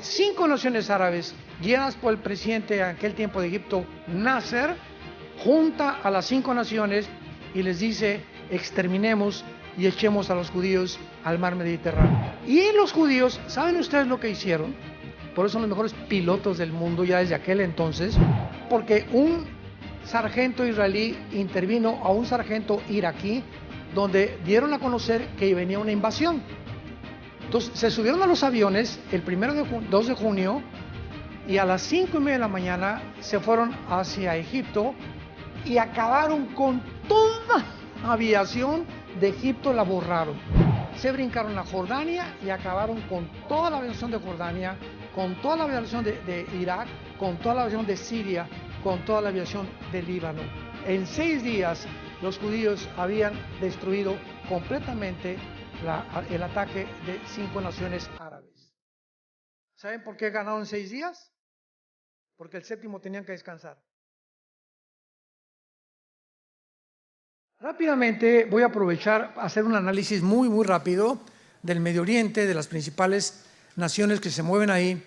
5 naciones árabes, guiadas por el presidente de aquel tiempo de Egipto, Nasser, junta a las 5 naciones y les dice: exterminemos y echemos a los judíos al mar Mediterráneo. Y los judíos, ¿saben ustedes lo que hicieron? Por eso son los mejores pilotos del mundo ya desde aquel entonces, porque un sargento israelí intervino a un sargento iraquí, donde dieron a conocer que venía una invasión. Entonces se subieron a los aviones el 2 de junio y a las 5:30 de la mañana se fueron hacia Egipto y acabaron con toda aviación de Egipto, la borraron. Se brincaron a Jordania y acabaron con toda la aviación de Jordania, con toda la aviación de Irak, con toda la aviación de Siria, con toda la aviación del Líbano. En 6 días los judíos habían destruido completamente el ataque de 5 naciones árabes. ¿Saben por qué ganaron en 6 días? Porque el 7º tenían que descansar. Rápidamente voy a aprovechar a hacer un análisis muy rápido del Medio Oriente, de las principales naciones que se mueven ahí,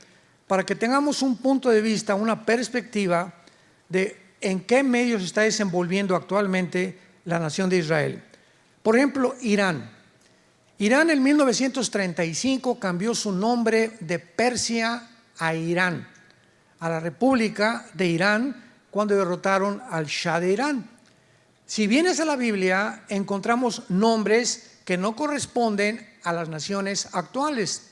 para que tengamos un punto de vista, una perspectiva de en qué medio se está desenvolviendo actualmente la nación de Israel. Por ejemplo, Irán. Irán en 1935 cambió su nombre de Persia a Irán, a la República de Irán, cuando derrotaron al Shah de Irán. Si vienes a la Biblia, encontramos nombres que no corresponden a las naciones actuales.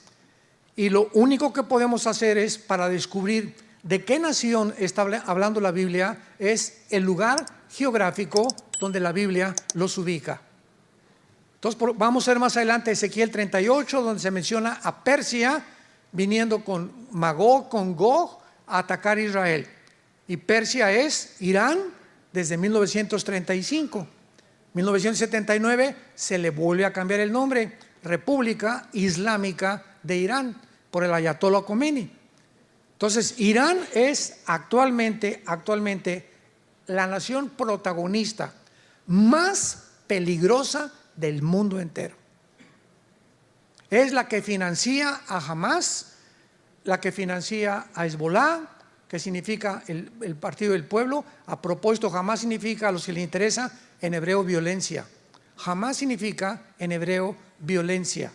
Y lo único que podemos hacer es, para descubrir de qué nación está hablando la Biblia, es el lugar geográfico donde la Biblia los ubica. Entonces vamos a ver más adelante Ezequiel 38, donde se menciona a Persia viniendo con Magog, con Gog, a atacar a Israel. Y Persia es Irán desde 1935. 1979 se le vuelve a cambiar el nombre, República Islámica de Irán, por el Ayatollah Khomeini. Entonces, Irán es actualmente la nación protagonista más peligrosa del mundo entero. Es la que financia a Hamas, la que financia a Hezbollah, que significa el Partido del Pueblo. A propósito, Hamas significa, a los que les interesa, en hebreo violencia. Hamas significa en hebreo violencia.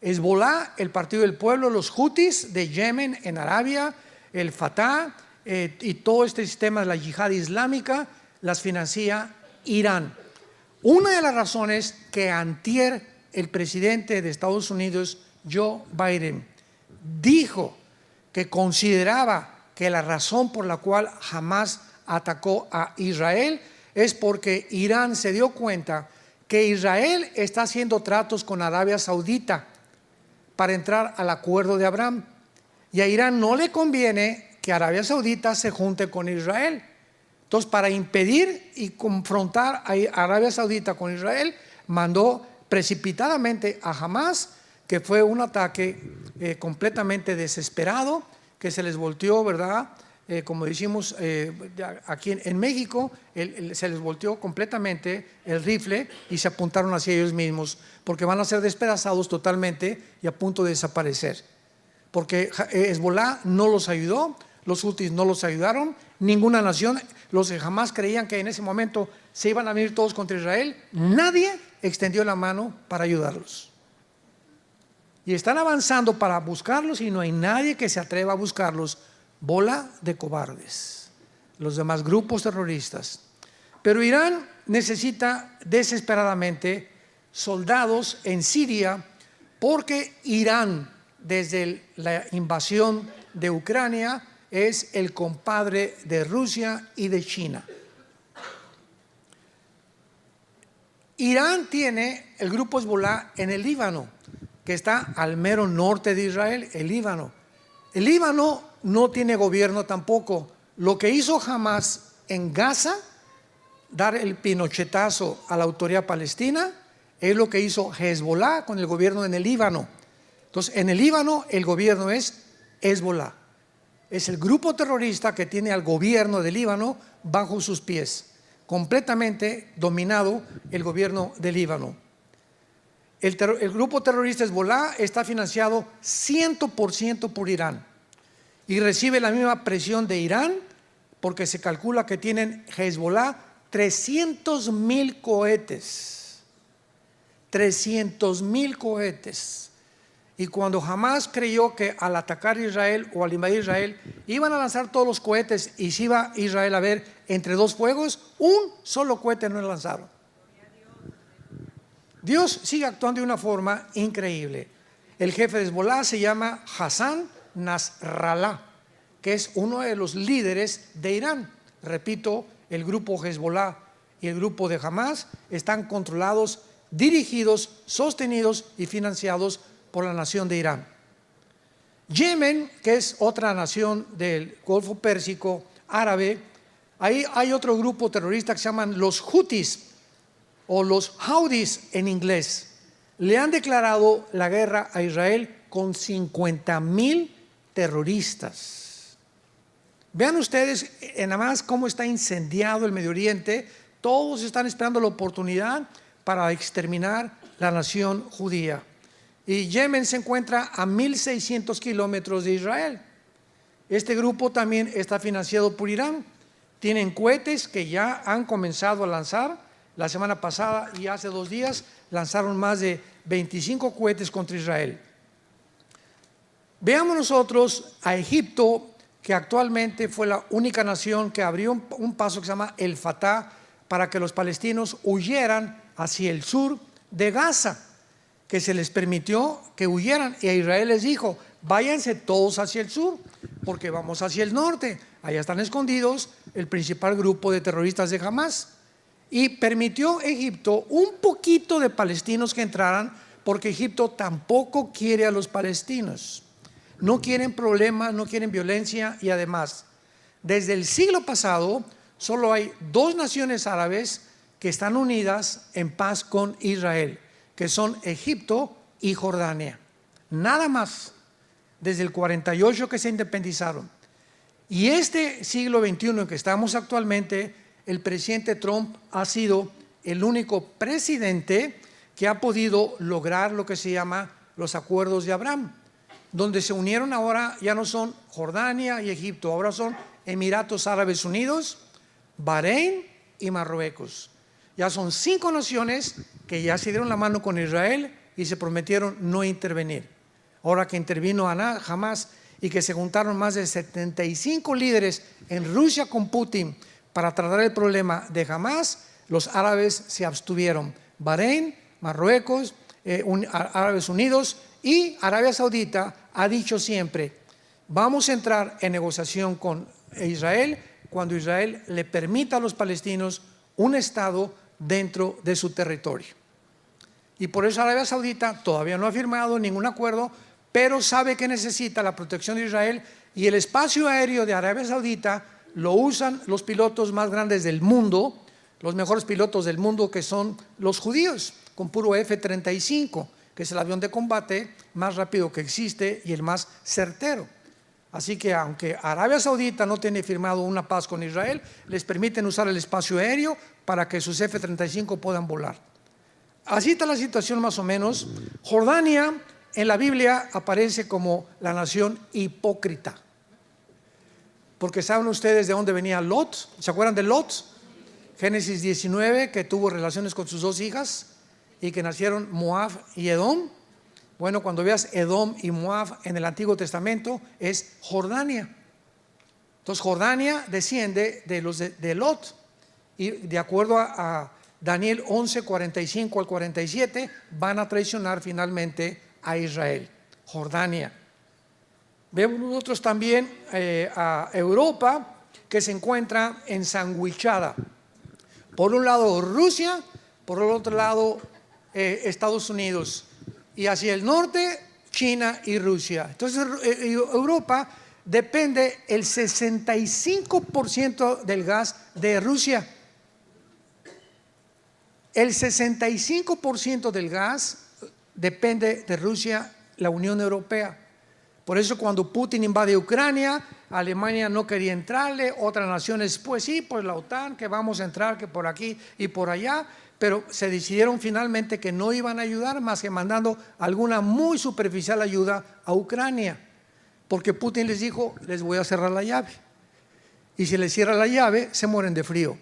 Hezbollah, el Partido del Pueblo, los Houthis de Yemen en Arabia, el Fatah y todo este sistema de la yihad islámica las financia Irán. Una de las razones que antier el presidente de Estados Unidos, Joe Biden, dijo que consideraba que la razón por la cual Hamas atacó a Israel es porque Irán se dio cuenta que Israel está haciendo tratos con Arabia Saudita para entrar al acuerdo de Abraham, y a Irán no le conviene que Arabia Saudita se junte con Israel. Entonces, para impedir y confrontar a Arabia Saudita con Israel, mandó precipitadamente a Hamas, que fue un ataque completamente desesperado, que se les volteó, ¿verdad? Como decimos aquí en México, se les volteó completamente el rifle y se apuntaron hacia ellos mismos, porque van a ser despedazados totalmente y a punto de desaparecer. Porque Hezbollah no los ayudó, los Houthis no los ayudaron, ninguna nación, los que jamás creían que en ese momento se iban a venir todos contra Israel, nadie extendió la mano para ayudarlos. Y están avanzando para buscarlos y no hay nadie que se atreva a buscarlos. Bola de cobardes, los demás grupos terroristas. Pero Irán necesita desesperadamente soldados en Siria, porque Irán, desde la invasión de Ucrania, es el compadre de Rusia y de China. Irán tiene el grupo Hezbollah en el Líbano, que está al mero norte de Israel, el Líbano. El Líbano no tiene gobierno tampoco. Lo que hizo Hamas en Gaza, dar el pinochetazo a la autoridad palestina, es lo que hizo Hezbollah con el gobierno en el Líbano. Entonces, en el Líbano el gobierno es Hezbollah. Es el grupo terrorista que tiene al gobierno del Líbano bajo sus pies, completamente dominado el gobierno del Líbano. El grupo terrorista Hezbollah está financiado 100% por Irán y recibe la misma presión de Irán, porque se calcula que tienen Hezbollah 300,000 cohetes. 300,000 cohetes. Y cuando Hamás creyó que al atacar Israel o al invadir Israel iban a lanzar todos los cohetes y se iba Israel a ver entre dos fuegos, un solo cohete no lanzaron. Dios sigue actuando de una forma increíble. El jefe de Hezbollah se llama Hassan Nasrallah, que es uno de los líderes de Irán. Repito, el grupo Hezbollah y el grupo de Hamás están controlados, dirigidos, sostenidos y financiados por la nación de Irán. Yemen, que es otra nación del Golfo Pérsico árabe, ahí hay otro grupo terrorista que se llaman los Houthis o los Houthis en inglés. Le han declarado la guerra a Israel con 50,000 terroristas. Vean ustedes nada más cómo está incendiado el Medio Oriente. Todos están esperando la oportunidad para exterminar la nación judía. Y Yemen se encuentra a 1,600 kilómetros de Israel. Este grupo también está financiado por Irán. Tienen cohetes que ya han comenzado a lanzar. La semana pasada y hace 2 días lanzaron más de 25 cohetes contra Israel. Veamos nosotros a Egipto, que actualmente fue la única nación que abrió un paso que se llama el Fatah para que los palestinos huyeran hacia el sur de Gaza, que se les permitió que huyeran, y a Israel les dijo: váyanse todos hacia el sur, porque vamos hacia el norte, allá están escondidos el principal grupo de terroristas de Hamás. Y permitió Egipto un poquito de palestinos que entraran, porque Egipto tampoco quiere a los palestinos, no quieren problemas, no quieren violencia. Y además, desde el siglo pasado solo hay 2 naciones árabes que están unidas en paz con Israel, que son Egipto y Jordania, nada más, desde el 48 que se independizaron. Y este siglo XXI en que estamos actualmente, el presidente Trump ha sido el único presidente que ha podido lograr lo que se llama los acuerdos de Abraham, donde se unieron ahora, ya no son Jordania y Egipto, ahora son Emiratos Árabes Unidos, Bahrein y Marruecos. Ya son 5 naciones que ya se dieron la mano con Israel y se prometieron no intervenir. Ahora que intervino Hamás y que se juntaron más de 75 líderes en Rusia con Putin para tratar el problema de Hamás, los árabes se abstuvieron. Bahrein, Marruecos, Árabes Unidos y Arabia Saudita ha dicho siempre: vamos a entrar en negociación con Israel cuando Israel le permita a los palestinos un estado dentro de su territorio. Y por eso Arabia Saudita todavía no ha firmado ningún acuerdo, pero sabe que necesita la protección de Israel, y el espacio aéreo de Arabia Saudita lo usan los pilotos más grandes del mundo, los mejores pilotos del mundo, que son los judíos, con puro F-35, que es el avión de combate más rápido que existe y el más certero. Así que aunque Arabia Saudita no tiene firmado una paz con Israel, les permiten usar el espacio aéreo para que sus F-35 puedan volar. Así está la situación más o menos. Jordania en la Biblia aparece como la nación hipócrita, porque saben ustedes de dónde venía Lot. ¿Se acuerdan de Lot? Génesis 19, que tuvo relaciones con sus 2 hijas y que nacieron Moab y Edom. Bueno, cuando veas Edom y Moab en el Antiguo Testamento, es Jordania. Entonces Jordania desciende de los de Lot, y de acuerdo a Daniel 11, 45 al 47, van a traicionar finalmente a Israel. Jordania. Vemos nosotros también a Europa, que se encuentra ensanguichada. Por un lado Rusia, por el otro lado Estados Unidos, y hacia el norte China y Rusia. Entonces Europa depende el 65% del gas de Rusia. El 65% del gas depende de Rusia, la Unión Europea. Por eso cuando Putin invade Ucrania, Alemania no quería entrarle, otras naciones, pues sí, pues la OTAN, que vamos a entrar, que por aquí y por allá, pero se decidieron finalmente que no iban a ayudar más que mandando alguna muy superficial ayuda a Ucrania, porque Putin les dijo, les voy a cerrar la llave, y si les cierra la llave, se mueren de frío.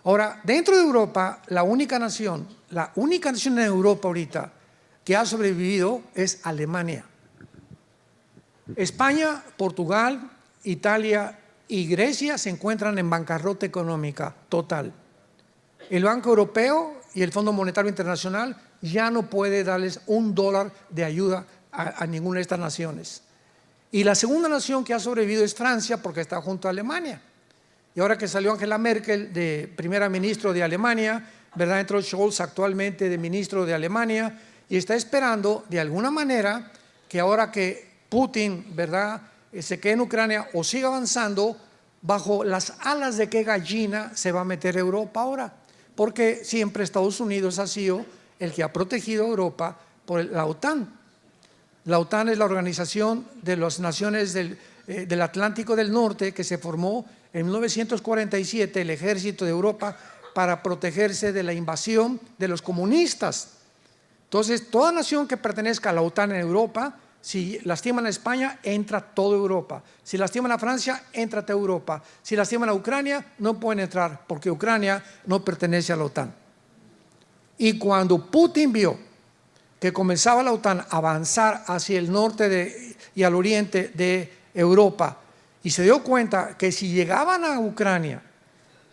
Ahora, dentro de Europa, la única nación en Europa ahorita que ha sobrevivido es Alemania. España, Portugal, Italia y Grecia se encuentran en bancarrota económica total. El Banco Europeo y el Fondo Monetario Internacional ya no puede darles $1 de ayuda a ninguna de estas naciones. Y la segunda nación que ha sobrevivido es Francia, porque está junto a Alemania. Y ahora que salió Angela Merkel de primera ministra de Alemania, ¿verdad? Entró Scholz actualmente de ministro de Alemania y está esperando de alguna manera que ahora que Putin, ¿verdad?, se quede en Ucrania o siga avanzando, bajo las alas de qué gallina se va a meter Europa ahora, porque siempre Estados Unidos ha sido el que ha protegido a Europa por la OTAN. La OTAN es la organización de las naciones del Atlántico del Norte que se formó en 1947, el ejército de Europa, para protegerse de la invasión de los comunistas. Entonces, toda nación que pertenezca a la OTAN en Europa, si lastiman a España, entra toda Europa. Si lastiman a Francia, entra toda Europa. Si lastiman a Ucrania, no pueden entrar, porque Ucrania no pertenece a la OTAN. Y cuando Putin vio que comenzaba la OTAN a avanzar hacia el norte y al oriente de Europa, y se dio cuenta que si llegaban a Ucrania,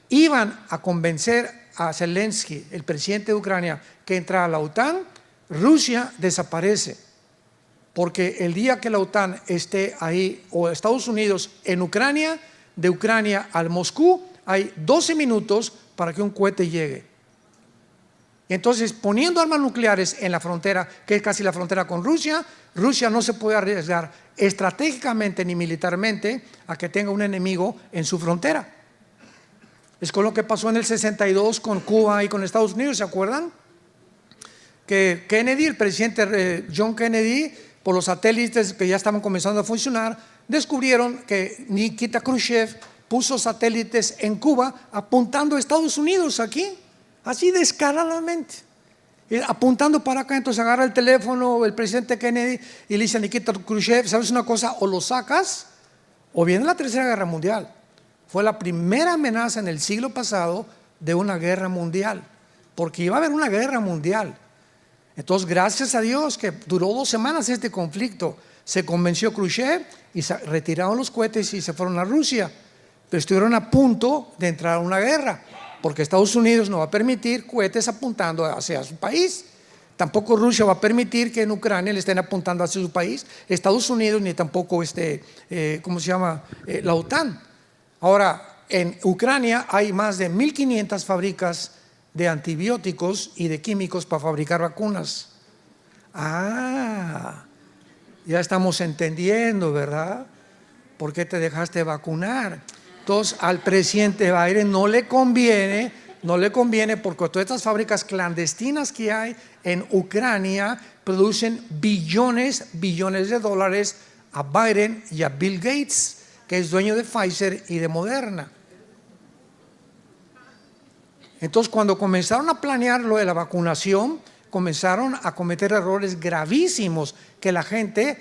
iban a convencer a Zelensky, el presidente de Ucrania, que entrara a la OTAN, Rusia desaparece. Porque el día que la OTAN esté ahí, o Estados Unidos en Ucrania, de Ucrania al Moscú, hay 12 minutos para que un cohete llegue. Entonces, poniendo armas nucleares en la frontera, que es casi la frontera con Rusia, Rusia no se puede arriesgar estratégicamente ni militarmente a que tenga un enemigo en su frontera. Es con lo que pasó en el 62 con Cuba y con Estados Unidos, ¿se acuerdan? Que Kennedy, el presidente John Kennedy, por los satélites que ya estaban comenzando a funcionar, descubrieron que Nikita Khrushchev puso satélites en Cuba apuntando a Estados Unidos aquí, así descaradamente, apuntando para acá. Entonces agarra el teléfono el presidente Kennedy y le dice a Nikita Khrushchev, ¿sabes una cosa? O lo sacas o viene la Tercera Guerra Mundial. Fue la primera amenaza en el siglo pasado de una guerra mundial, porque iba a haber una guerra mundial. Entonces, gracias a Dios que duró 2 semanas este conflicto, se convenció Khrushchev y se retiraron los cohetes y se fueron a Rusia, pero estuvieron a punto de entrar a una guerra, porque Estados Unidos no va a permitir cohetes apuntando hacia su país, tampoco Rusia va a permitir que en Ucrania le estén apuntando hacia su país, Estados Unidos ni tampoco la OTAN. Ahora, en Ucrania hay más de 1.500 fábricas de antibióticos y de químicos para fabricar vacunas. Ya estamos entendiendo, ¿verdad? ¿Por qué te dejaste vacunar? Entonces, al presidente Biden no le conviene porque todas estas fábricas clandestinas que hay en Ucrania producen billones de dólares a Biden y a Bill Gates, que es dueño de Pfizer y de Moderna. Entonces, cuando comenzaron a planear lo de la vacunación, comenzaron a cometer errores gravísimos que la gente,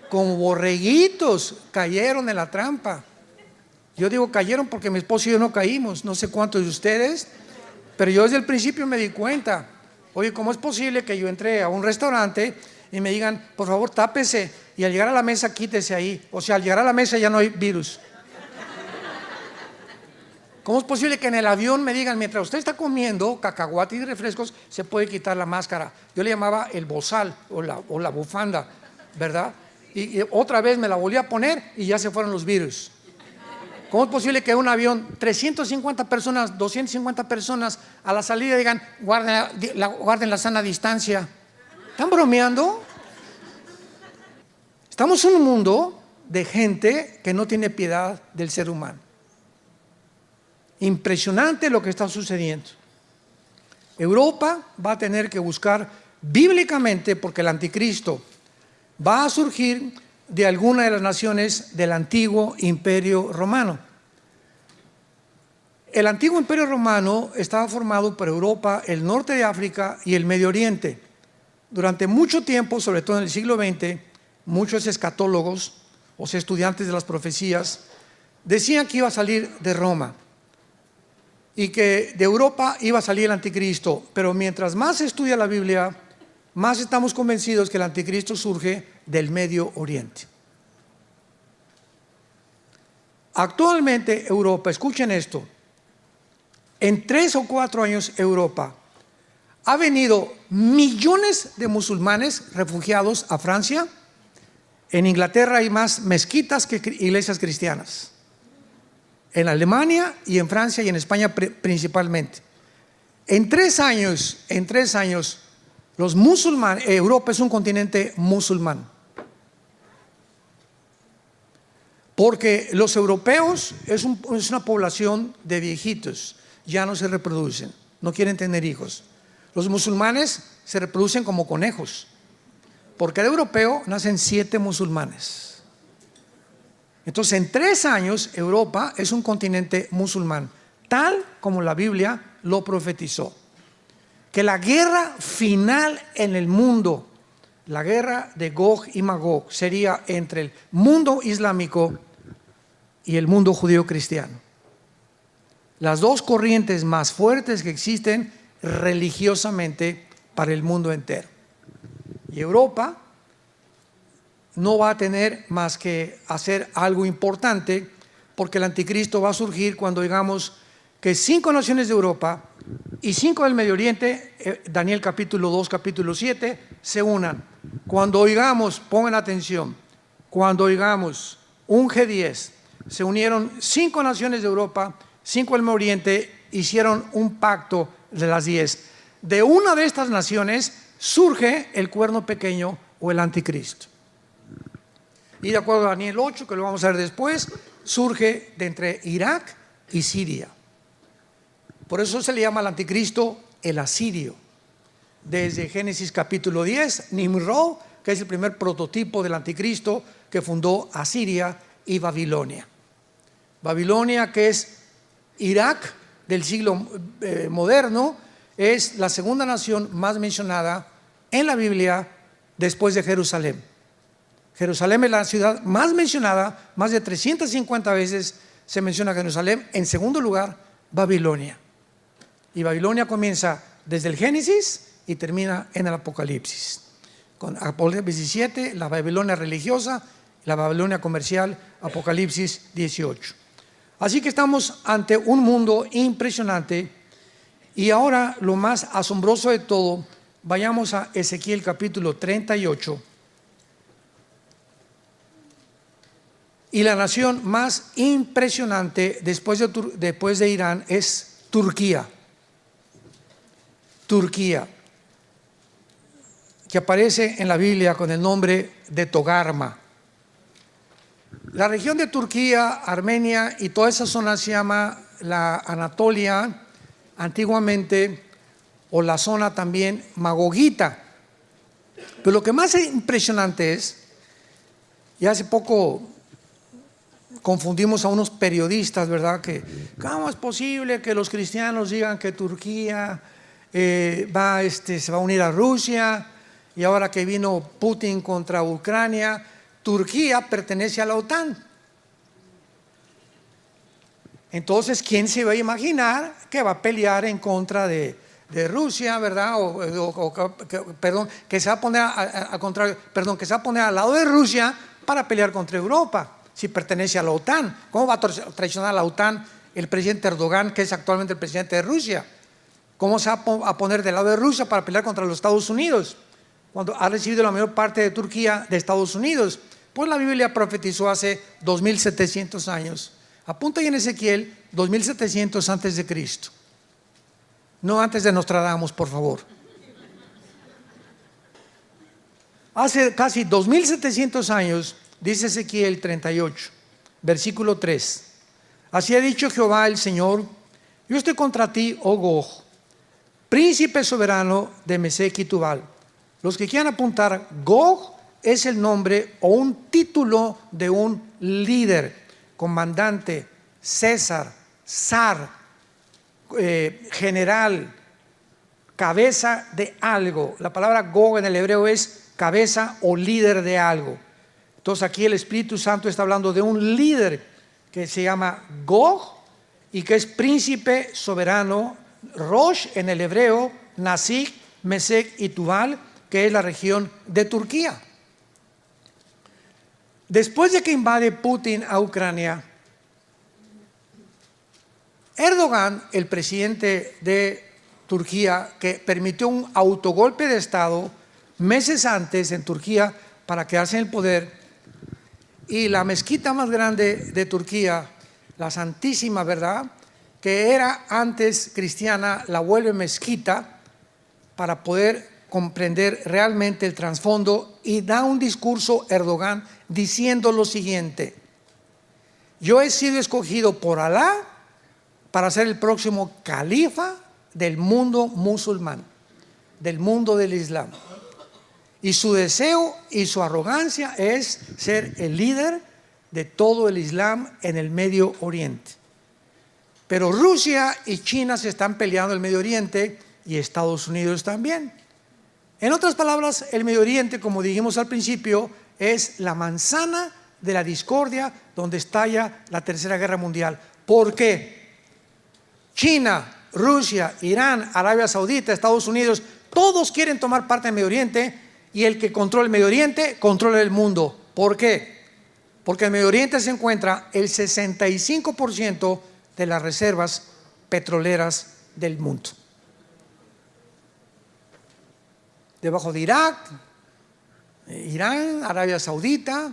como borreguitos, cayeron en la trampa. Yo digo cayeron porque mi esposo y yo no caímos, no sé cuántos de ustedes, pero yo desde el principio me di cuenta. Oye, ¿cómo es posible que yo entré a un restaurante y me digan, por favor, tápese, y al llegar a la mesa quítese ahí? O sea, al llegar a la mesa ya no hay virus. ¿Cómo es posible que en el avión me digan, mientras usted está comiendo cacahuates y refrescos, se puede quitar la máscara? Yo le llamaba el bozal o la bufanda, ¿verdad? Y otra vez me la volví a poner y ya se fueron los virus. ¿Cómo es posible que un avión, 350 personas, 250 personas, a la salida digan, guarden la sana distancia? ¿Están bromeando? Estamos en un mundo de gente que no tiene piedad del ser humano. Impresionante lo que está sucediendo. Europa va a tener que buscar bíblicamente, porque el anticristo va a surgir de alguna de las naciones del antiguo Imperio Romano. El antiguo Imperio Romano estaba formado por Europa, el norte de África y el Medio Oriente. Durante mucho tiempo, sobre todo en el siglo XX, muchos escatólogos, o sea, estudiantes de las profecías, decían que iba a salir de Roma y que de Europa iba a salir el anticristo. Pero mientras más se estudia la Biblia, más estamos convencidos que el anticristo surge del Medio Oriente. Actualmente Europa, escuchen esto, en 3 o 4 años Europa ha venido millones de musulmanes refugiados a Francia. En Inglaterra hay más mezquitas que iglesias cristianas. En Alemania y en Francia y en España principalmente. En 3 años, los musulmanes, Europa es un continente musulmán. Porque los europeos es una población de viejitos, ya no se reproducen, no quieren tener hijos. Los musulmanes se reproducen como conejos. Por cada europeo nacen 7 musulmanes. Entonces, en 3 años, Europa es un continente musulmán, tal como la Biblia lo profetizó. Que la guerra final en el mundo, la guerra de Gog y Magog, sería entre el mundo islámico y el mundo judío cristiano. Las dos corrientes más fuertes que existen religiosamente para el mundo entero. Y Europa no va a tener más que hacer algo importante, porque el anticristo va a surgir cuando digamos que 5 naciones de Europa y 5 del Medio Oriente, Daniel capítulo 2, capítulo 7, se unan. Cuando oigamos, pongan atención, cuando oigamos un G10, se unieron 5 naciones de Europa, 5 del Medio Oriente, hicieron un pacto de las 10. De una de estas naciones surge el cuerno pequeño o el anticristo. Y de acuerdo a Daniel 8, que lo vamos a ver después, surge de entre Irak y Siria. Por eso se le llama al anticristo el asirio. Desde Génesis capítulo 10, Nimrod, que es el primer prototipo del anticristo que fundó Asiria y Babilonia. Babilonia, que es Irak del siglo moderno, es la segunda nación más mencionada en la Biblia después de Jerusalén. Jerusalén es la ciudad más mencionada, más de 350 veces se menciona Jerusalén. En segundo lugar, Babilonia. Y Babilonia comienza desde el Génesis y termina en el Apocalipsis. Con Apocalipsis 17, la Babilonia religiosa, la Babilonia comercial, Apocalipsis 18. Así que estamos ante un mundo impresionante. Y ahora lo más asombroso de todo, vayamos a Ezequiel capítulo 38. Y la nación más impresionante después de Irán es Turquía. Turquía, que aparece en la Biblia con el nombre de Togarma. La región de Turquía, Armenia y toda esa zona se llama la Anatolia antiguamente, o la zona también magogita. Pero lo que más impresionante es, y hace poco confundimos a unos periodistas, ¿verdad? Que ¿cómo es posible que los cristianos digan que Turquía se va a unir a Rusia? Y ahora que vino Putin contra Ucrania, Turquía pertenece a la OTAN. Entonces, ¿quién se va a imaginar que va a pelear en contra de Rusia, ¿verdad? Que se va a poner que se va a poner al lado de Rusia para pelear contra Europa, si pertenece a la OTAN. ¿Cómo va a traicionar a la OTAN el presidente Erdogan, que es actualmente el presidente de Rusia? ¿Cómo se va a poner del lado de Rusia para pelear contra los Estados Unidos, cuando ha recibido la mayor parte de Turquía de Estados Unidos? Pues la Biblia profetizó hace 2700 años. Apunta ahí en Ezequiel, 2700 antes de Cristo. No antes de Nostradamus, por favor. Hace casi 2700 años, dice Ezequiel 38, versículo 3. Así ha dicho Jehová el Señor: yo estoy contra ti, oh Gog, príncipe soberano de Mesec y Tubal. Los que quieran apuntar, Gog es el nombre o un título de un líder, comandante, César, zar, general, cabeza de algo. La palabra Gog en el hebreo es cabeza o líder de algo. Entonces aquí el Espíritu Santo está hablando de un líder que se llama Gog y que es príncipe soberano, Rosh en el hebreo, Nasig, Mesec y Tubal, que es la región de Turquía. Después de que invade Putin a Ucrania, Erdogan, el presidente de Turquía, que permitió un autogolpe de Estado meses antes en Turquía para quedarse en el poder, y la mezquita más grande de Turquía, la Santísima, ¿verdad?, que era antes cristiana, la vuelve mezquita para poder comprender realmente el trasfondo, y da un discurso Erdogan diciendo lo siguiente: yo he sido escogido por Alá para ser el próximo califa del mundo musulmán, del mundo del Islam, y su deseo y su arrogancia es ser el líder de todo el Islam en el Medio Oriente. Pero Rusia y China se están peleando en el Medio Oriente, y Estados Unidos también. En otras palabras, el Medio Oriente, como dijimos al principio, es la manzana de la discordia donde estalla la Tercera Guerra Mundial. ¿Por qué? China, Rusia, Irán, Arabia Saudita, Estados Unidos, todos quieren tomar parte del Medio Oriente, y el que controla el Medio Oriente controla el mundo. ¿Por qué? Porque en el Medio Oriente se encuentra el 65% de las reservas petroleras del mundo. Debajo de Irak, Irán, Arabia Saudita,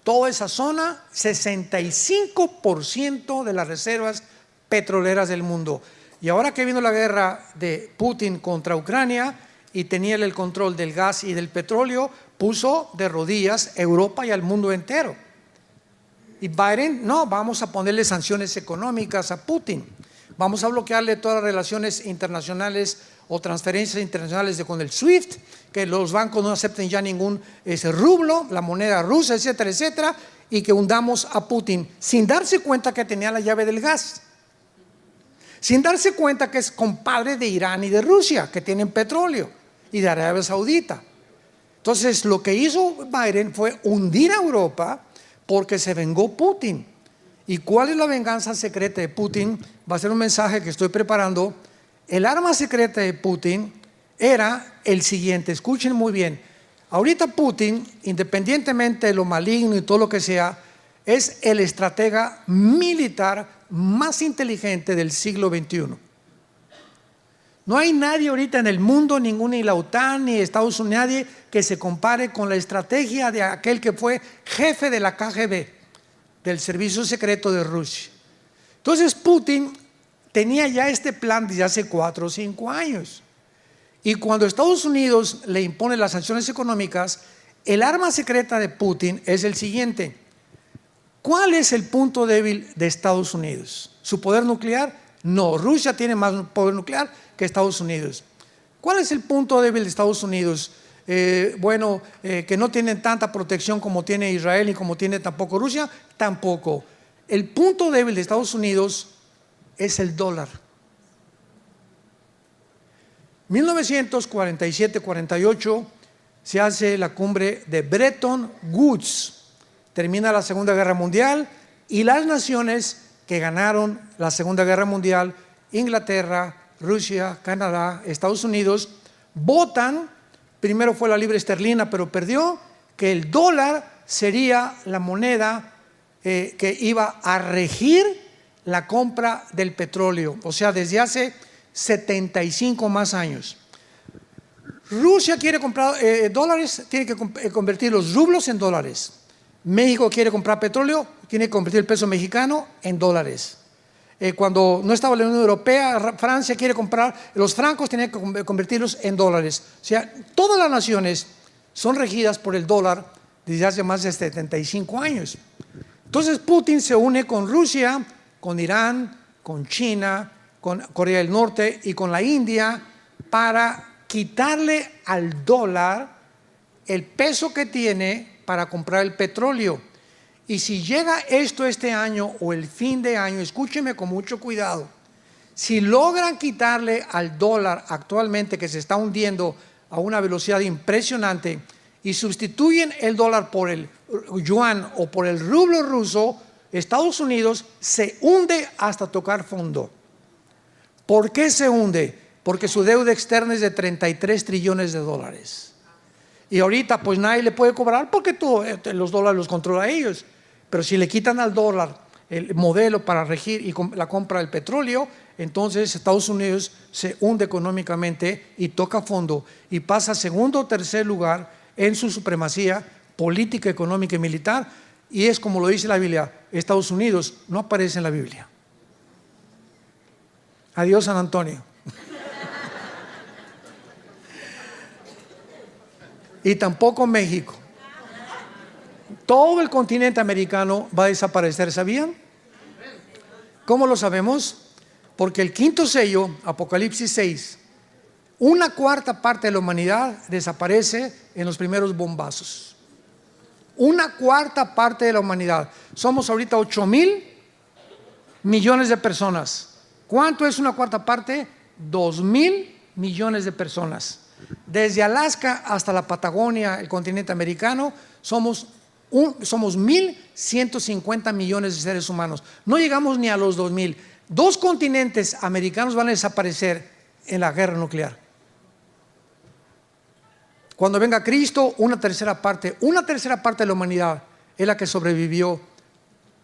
toda esa zona, 65% de las reservas petroleras del mundo. Y ahora que vino la guerra de Putin contra Ucrania y tenía el control del gas y del petróleo, puso de rodillas a Europa y al mundo entero. Y Biden: no, vamos a ponerle sanciones económicas a Putin, vamos a bloquearle todas las relaciones internacionales o transferencias internacionales con el SWIFT, que los bancos no acepten ya ningún rublo, la moneda rusa, etcétera, etcétera, y que hundamos a Putin, sin darse cuenta que tenía la llave del gas, sin darse cuenta que es compadre de Irán y de Rusia, que tienen petróleo, y de Arabia Saudita. Entonces lo que hizo Biden fue hundir a Europa, porque se vengó Putin. ¿Y cuál es la venganza secreta de Putin? Va a ser un mensaje que estoy preparando. El arma secreta de Putin era el siguiente, escuchen muy bien. Ahorita Putin, independientemente de lo maligno y todo lo que sea, es el estratega militar más inteligente del siglo XXI. No hay nadie ahorita en el mundo, ni la OTAN, ni Estados Unidos, nadie que se compare con la estrategia de aquel que fue jefe de la KGB, del servicio secreto de Rusia. Entonces Putin tenía ya este plan desde hace 4 o 5 años. Y cuando Estados Unidos le impone las sanciones económicas, el arma secreta de Putin es el siguiente: ¿cuál es el punto débil de Estados Unidos? ¿Su poder nuclear? No, Rusia tiene más poder nuclear que Estados Unidos. ¿Cuál es el punto débil de Estados Unidos? Que no tienen tanta protección como tiene Israel y como tiene tampoco Rusia, tampoco. El punto débil de Estados Unidos es el dólar. 1947-48 se hace la cumbre de Bretton Woods, termina la Segunda Guerra Mundial, y las naciones que ganaron la Segunda Guerra Mundial, Inglaterra, Rusia, Canadá, Estados Unidos, votan. Primero fue la libra esterlina, pero perdió, que el dólar sería la moneda que iba a regir la compra del petróleo, o sea, desde hace 75 más años. Rusia quiere comprar dólares, tiene que convertir los rublos en dólares. México quiere comprar petróleo, tiene que convertir el peso mexicano en dólares. Cuando no estaba la Unión Europea, Francia quiere comprar los francos, tenía que convertirlos en dólares. O sea, todas las naciones son regidas por el dólar desde hace más de 75 años. Entonces Putin se une con Rusia, con Irán, con China, con Corea del Norte y con la India para quitarle al dólar el peso que tiene para comprar el petróleo. Y si llega esto este año o el fin de año, escúcheme con mucho cuidado, si logran quitarle al dólar actualmente, que se está hundiendo a una velocidad impresionante, y sustituyen el dólar por el yuan o por el rublo ruso, Estados Unidos se hunde hasta tocar fondo. ¿Por qué se hunde? Porque su deuda externa es de 33 trillones de dólares. Y ahorita pues nadie le puede cobrar porque los dólares los controla ellos. Pero si le quitan al dólar el modelo para regir y la compra del petróleo, entonces Estados Unidos se hunde económicamente y toca fondo y pasa a segundo o tercer lugar en su supremacía política, económica y militar. Y es como lo dice la Biblia, Estados Unidos no aparece en la Biblia. Adiós, San Antonio. Y tampoco México. Todo el continente americano va a desaparecer, ¿sabían? ¿Cómo lo sabemos? Porque el quinto sello, Apocalipsis 6, una cuarta parte de la humanidad desaparece en los primeros bombazos. Una cuarta parte de la humanidad. Somos ahorita 8,000 millones de personas. ¿Cuánto es una cuarta parte? 2,000 millones de personas. Desde Alaska hasta la Patagonia, el continente americano, somos 1,150 millones de seres humanos. No llegamos ni a los 2,000. 2 continentes americanos van a desaparecer en la guerra nuclear. Cuando venga Cristo, una tercera parte de la humanidad es la que sobrevivió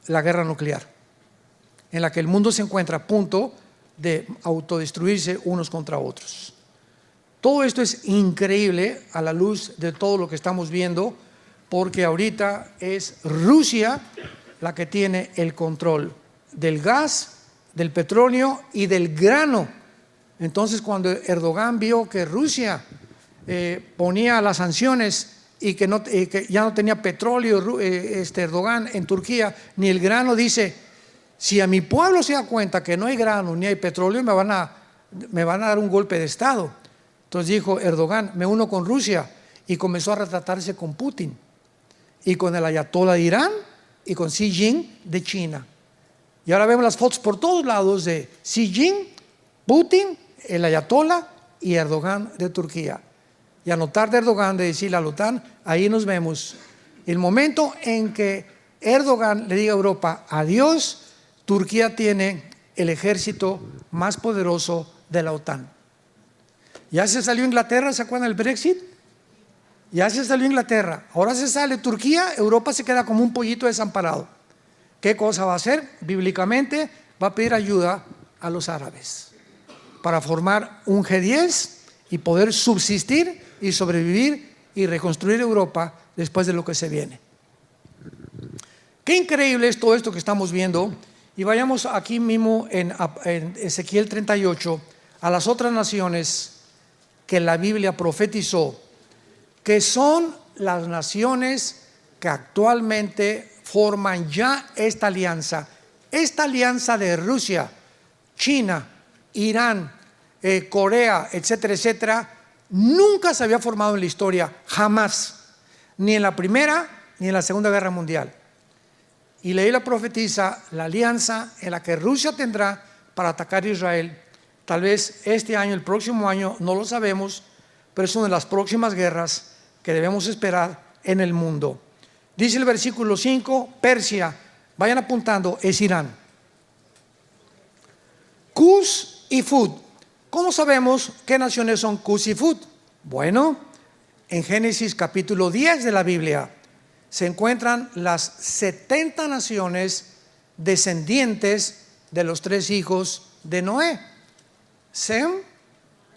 la guerra nuclear, en la que el mundo se encuentra a punto de autodestruirse unos contra otros. Todo esto es increíble a la luz de todo lo que estamos viendo, porque ahorita es Rusia la que tiene el control del gas, del petróleo y del grano. Entonces, cuando Erdogan vio que Rusia ponía las sanciones y que ya no tenía petróleo Erdogan en Turquía, ni el grano, dice: si a mi pueblo se da cuenta que no hay grano ni hay petróleo, me van a dar un golpe de estado. Entonces dijo Erdogan: me uno con Rusia, y comenzó a retratarse con Putin y con el ayatollah de Irán y con Xi Jinping de China. Y ahora vemos las fotos por todos lados de Xi Jinping, Putin, el ayatollah y Erdogan de Turquía. Y a notar de Erdogan de decirle a la OTAN: ahí nos vemos. El momento en que Erdogan le diga a Europa adiós, Turquía tiene el ejército más poderoso de la OTAN. Ya se salió Inglaterra, ¿se acuerdan del Brexit? Ya se salió Inglaterra, ahora se sale Turquía, Europa se queda como un pollito desamparado. ¿Qué cosa va a hacer? Bíblicamente va a pedir ayuda a los árabes para formar un G10 y poder subsistir y sobrevivir y reconstruir Europa después de lo que se viene. Qué increíble es todo esto que estamos viendo. Y vayamos aquí mismo en Ezequiel 38 a las otras naciones que la Biblia profetizó, que son las naciones que actualmente forman ya esta alianza de Rusia, China, Irán, Corea, etcétera, etcétera. Nunca se había formado en la historia, jamás, ni en la Primera ni en la Segunda Guerra Mundial. Y la Biblia profetiza la alianza en la que Rusia tendrá para atacar a Israel. Tal vez este año, el próximo año, no lo sabemos, pero es una de las próximas guerras que debemos esperar en el mundo. Dice el versículo 5, Persia, vayan apuntando, es Irán. Cus y Fut. ¿Cómo sabemos qué naciones son Cus y Fut? Bueno, en Génesis capítulo 10 de la Biblia se encuentran las 70 naciones descendientes de los 3 hijos de Noé: Sem,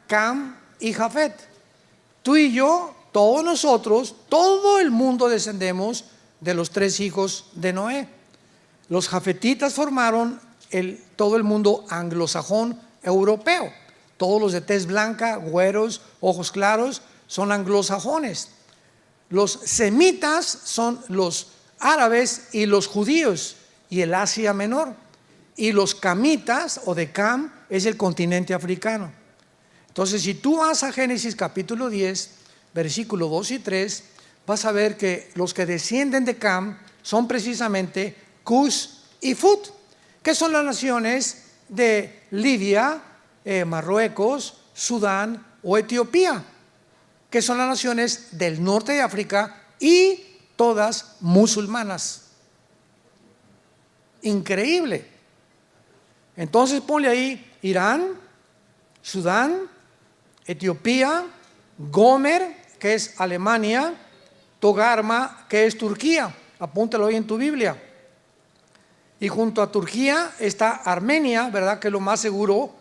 Cam y Jafet. Tú y yo, todos nosotros, todo el mundo descendemos de los 3 hijos de Noé. Los jafetitas formaron todo el mundo anglosajón europeo. Todos los de tez blanca, güeros, ojos claros, son anglosajones. Los semitas son los árabes y los judíos y el Asia Menor. Y los camitas o de Cam es el continente africano. Entonces, si tú vas a Génesis capítulo 10, versículo 2 y 3, vas a ver que los que descienden de Cam son precisamente Cush y Fut, que son las naciones de Libia, Marruecos, Sudán o Etiopía, que son las naciones del norte de África y todas musulmanas. Increíble. Entonces ponle ahí Irán, Sudán, Etiopía, Gomer, que es Alemania, Togarma, que es Turquía. Apúntalo ahí en tu Biblia. Y junto a Turquía está Armenia, ¿verdad? Que es lo más seguro,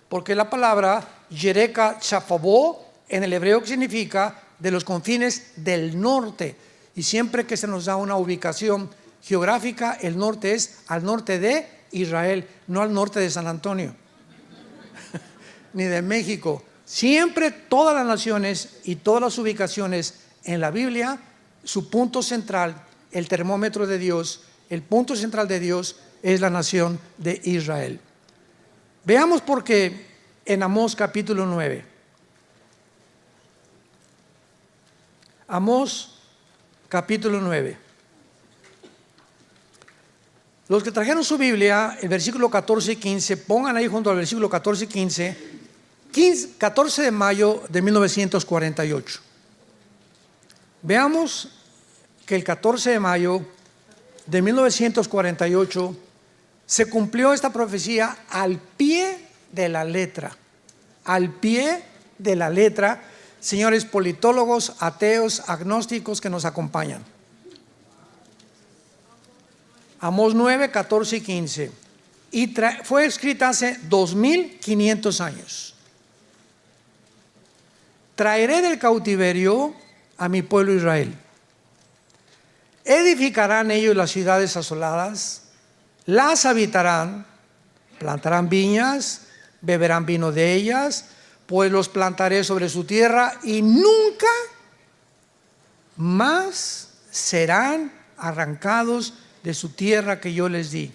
porque la palabra Yereka Chafabó en el hebreo que significa de los confines del norte. Y siempre que se nos da una ubicación geográfica, el norte es al norte de Israel, no al norte de San Antonio, ni de México. Siempre todas las naciones y todas las ubicaciones en la Biblia, su punto central, el termómetro de Dios, el punto central de Dios es la nación de Israel. Veamos por qué en Amós capítulo 9. Amós capítulo 9. Los que trajeron su Biblia, el versículo 14 y 15, pongan ahí junto al versículo 14 y 15, 14 de mayo de 1948. Veamos que el 14 de mayo de 1948 se cumplió esta profecía al pie de la letra. Al pie de la letra, señores politólogos, ateos, agnósticos que nos acompañan. Amós 9, 14 y 15. Y fue escrita hace 2500 años. Traeré del cautiverio a mi pueblo Israel. Edificarán ellos las ciudades asoladas, las habitarán, plantarán viñas, beberán vino de ellas, pues los plantaré sobre su tierra y nunca más serán arrancados de su tierra que yo les di.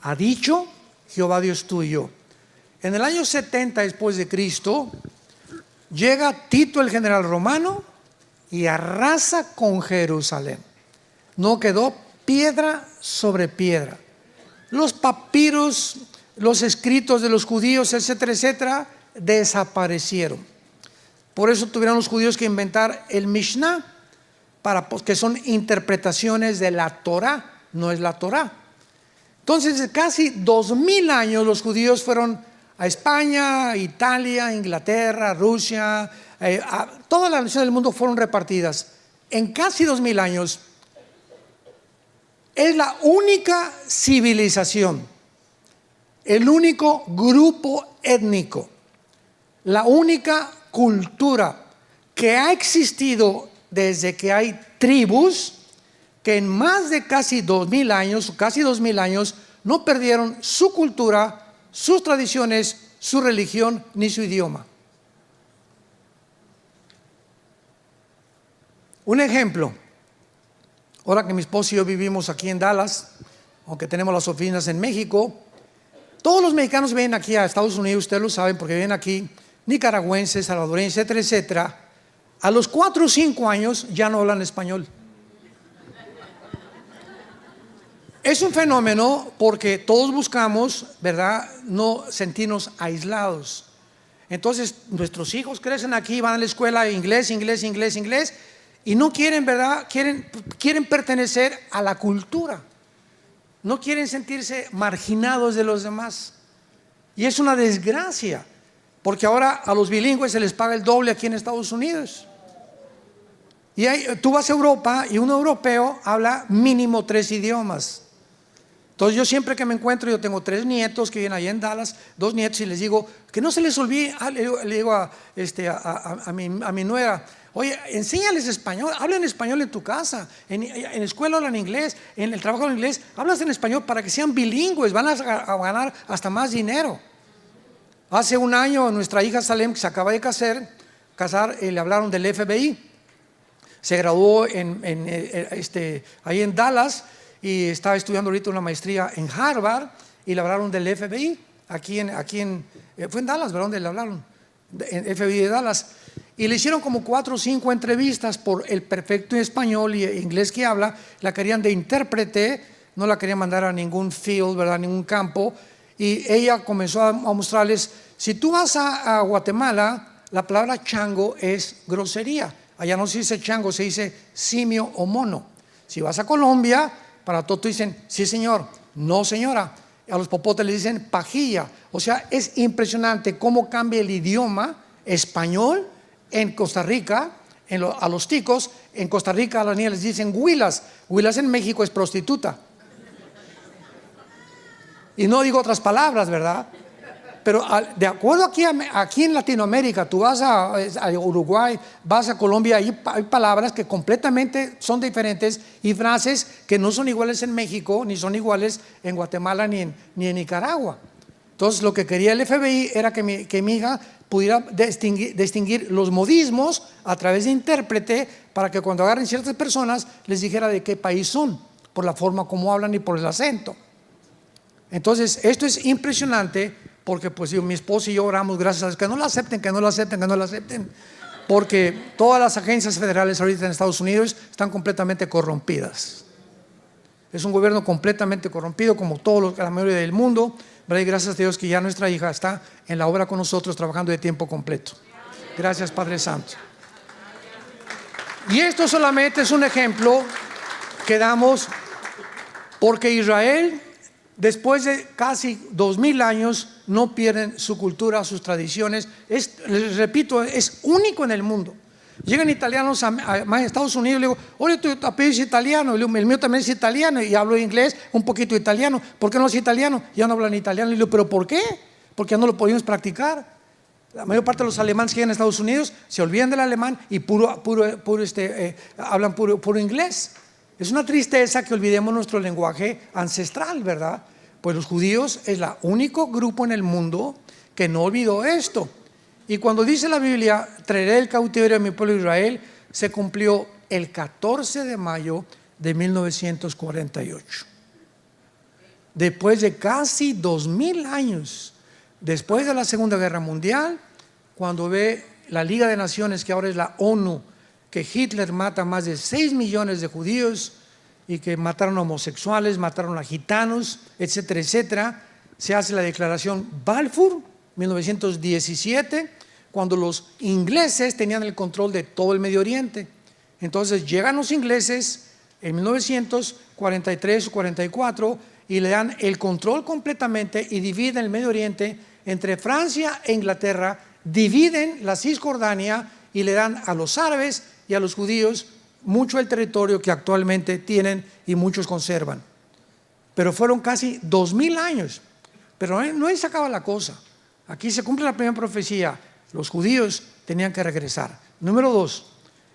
Ha dicho Jehová Dios tuyo. En el año 70 después de Cristo, llega Tito el general romano y arrasa con Jerusalén. No quedó piedra sobre piedra. Los papiros, los escritos de los judíos, etcétera, etcétera, desaparecieron. Por eso tuvieron los judíos que inventar el Mishnah, que son interpretaciones de la Torah, no es la Torah. Entonces, casi 2000 años los judíos fueron a España, Italia, Inglaterra, Rusia, todas las naciones del mundo fueron repartidas. En casi 2000 años es la única civilización, el único grupo étnico, la única cultura que ha existido desde que hay tribus, que en más de casi 2000 años, no perdieron su cultura, sus tradiciones, su religión, ni su idioma. Un ejemplo, ahora que mi esposo y yo vivimos aquí en Dallas, aunque tenemos las oficinas en México, todos los mexicanos vienen aquí a Estados Unidos, ustedes lo saben porque vienen aquí, nicaragüenses, salvadoreños, etcétera, etcétera. A los 4 o 5 años ya no hablan español. Es un fenómeno porque todos buscamos, ¿verdad?, no sentirnos aislados. Entonces nuestros hijos crecen aquí, van a la escuela inglés, y no quieren, ¿verdad?, quieren pertenecer a la cultura. No quieren sentirse marginados de los demás. Y es una desgracia, porque ahora a los bilingües se les paga el doble aquí en Estados Unidos. Y tú vas a Europa y un europeo habla mínimo 3 idiomas. Entonces yo siempre que me encuentro, yo tengo 3 nietos que viven allá en Dallas, 2 nietos, y les digo que no se les olvide, le digo a mi nuera, oye, enséñales español, hablen español en tu casa, en la escuela hablan inglés, en el trabajo hablan inglés, hablas en español para que sean bilingües, van a ganar hasta más dinero. Hace un año nuestra hija Salem, que se acaba de casar, le hablaron del FBI. Se graduó ahí en Dallas y está estudiando ahorita una maestría en Harvard y le hablaron del FBI. Fue en Dallas, ¿verdad? Donde le hablaron, en FBI de Dallas. y le hicieron como 4 o 5 entrevistas por el perfecto español y inglés que habla. La querían de intérprete, no la querían mandar a ningún field, ¿verdad?, ningún campo. Y ella comenzó a mostrarles, si tú vas a Guatemala, la palabra chango es grosería. Allá no se dice chango, se dice simio o mono. Si vas a Colombia, para todo dicen, sí señor, no señora. A los popotes les dicen pajilla. O sea, es impresionante cómo cambia el idioma español en Costa Rica. A los ticos, en Costa Rica a las niñas les dicen huilas. Huilas en México es prostituta. Y no digo otras palabras, ¿verdad? Pero de acuerdo aquí en Latinoamérica, tú vas a Uruguay, vas a Colombia, hay palabras que completamente son diferentes y frases que no son iguales en México, ni son iguales en Guatemala, ni en Nicaragua. Entonces, lo que quería el FBI era que mi hija pudiera distinguir los modismos a través de intérprete, para que cuando agarren ciertas personas les dijera de qué país son, por la forma como hablan y por el acento. Entonces, esto es impresionante, porque pues mi esposo y yo oramos, gracias a Dios, que no lo acepten, que no lo acepten, que no lo acepten, porque todas las agencias federales ahorita en Estados Unidos están completamente corrompidas. Es un gobierno completamente corrompido, como la mayoría del mundo, ¿verdad? Y gracias a Dios que ya nuestra hija está en la obra con nosotros, trabajando de tiempo completo. Gracias, Padre Santo. Y esto solamente es un ejemplo que damos, porque Israel, después de casi 2000 años, no pierden su cultura, sus tradiciones. Les repito, es único en el mundo. Llegan italianos a Estados Unidos y le digo, oye, tu apellido es italiano. El mío también es italiano y hablo inglés, un poquito italiano. ¿Por qué no es italiano? Ya no hablan italiano. Y le digo, ¿pero por qué? Porque ya no lo podemos practicar. La mayor parte de los alemanes que llegan a Estados Unidos se olvidan del alemán y hablan puro inglés. Es una tristeza que olvidemos nuestro lenguaje ancestral, ¿verdad? Pues los judíos es el único grupo en el mundo que no olvidó esto. Y cuando dice la Biblia, traeré el cautiverio de mi pueblo Israel, se cumplió el 14 de mayo de 1948. Después de casi 2000 años, después de la Segunda Guerra Mundial, cuando ve la Liga de Naciones, que ahora es la ONU, que Hitler mata a más de 6 millones de judíos, y que mataron a homosexuales, mataron a gitanos, etcétera, etcétera, se hace la declaración Balfour, 1917, cuando los ingleses tenían el control de todo el Medio Oriente. Entonces llegan los ingleses en 1943 o 44 y le dan el control completamente y dividen el Medio Oriente entre Francia e Inglaterra, dividen la Cisjordania y le dan a los árabes y a los judíos mucho el territorio que actualmente tienen y muchos conservan. Pero fueron casi 2000 años. Pero no ahí se acaba la cosa. Aquí se cumple la primera profecía. Los judíos tenían que regresar. Número 2,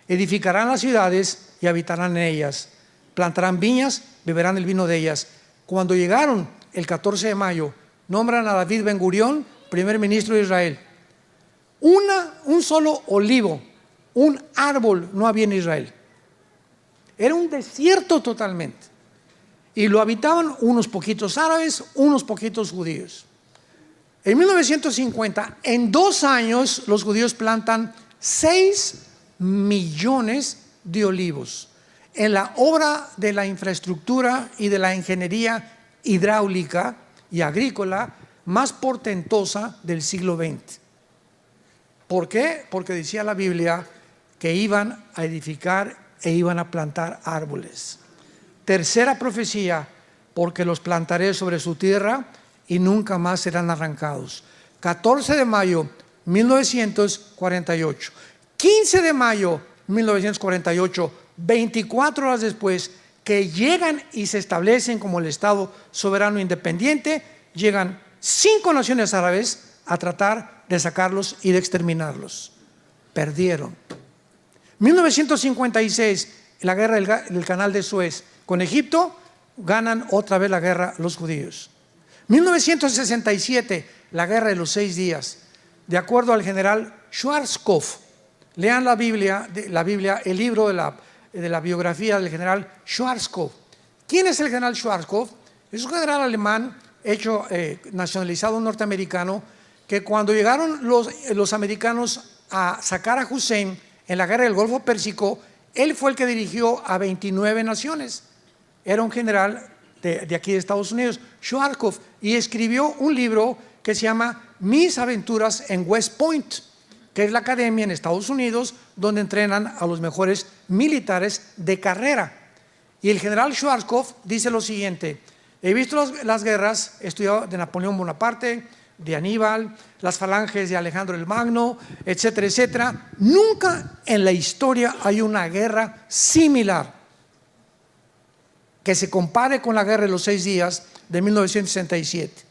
edificarán las ciudades y habitarán en ellas. Plantarán viñas, beberán el vino de ellas. Cuando llegaron el 14 de mayo, nombran a David Ben Gurión primer ministro de Israel. Un solo olivo, un árbol no había en Israel. Era un desierto totalmente. Y lo habitaban unos poquitos árabes, unos poquitos judíos. En 1950, en 2 años, los judíos plantan 6 millones de olivos en la obra de la infraestructura y de la ingeniería hidráulica y agrícola más portentosa del siglo XX. ¿Por qué? Porque decía la Biblia que iban a edificar e iban a plantar árboles. Tercera profecía, porque los plantaré sobre su tierra y nunca más serán arrancados. 14 de mayo 1948. 15 de mayo 1948, 24 horas después, que llegan y se establecen como el Estado soberano independiente, llegan 5 naciones árabes a tratar de sacarlos y de exterminarlos. Perdieron. 1956, la guerra del Canal de Suez con Egipto, ganan otra vez la guerra los judíos. 1967, la guerra de los 6 días. De acuerdo al general Schwarzkopf, lean la Biblia, el libro de la biografía del general Schwarzkopf. ¿Quién es el general Schwarzkopf? Es un general alemán nacionalizado norteamericano, que cuando llegaron los americanos a sacar a Hussein en la guerra del Golfo Pérsico, él fue el que dirigió a 29 naciones. Era un general de aquí de Estados Unidos, Schwarzkopf, y escribió un libro que se llama Mis aventuras en West Point, que es la academia en Estados Unidos donde entrenan a los mejores militares de carrera. Y el general Schwarzkopf dice lo siguiente: he visto las guerras, he estudiado de Napoleón Bonaparte, de Aníbal, las falanges de Alejandro el Magno, etcétera, etcétera. Nunca en la historia hay una guerra similar que se compare con la guerra de los 6 días de 1967,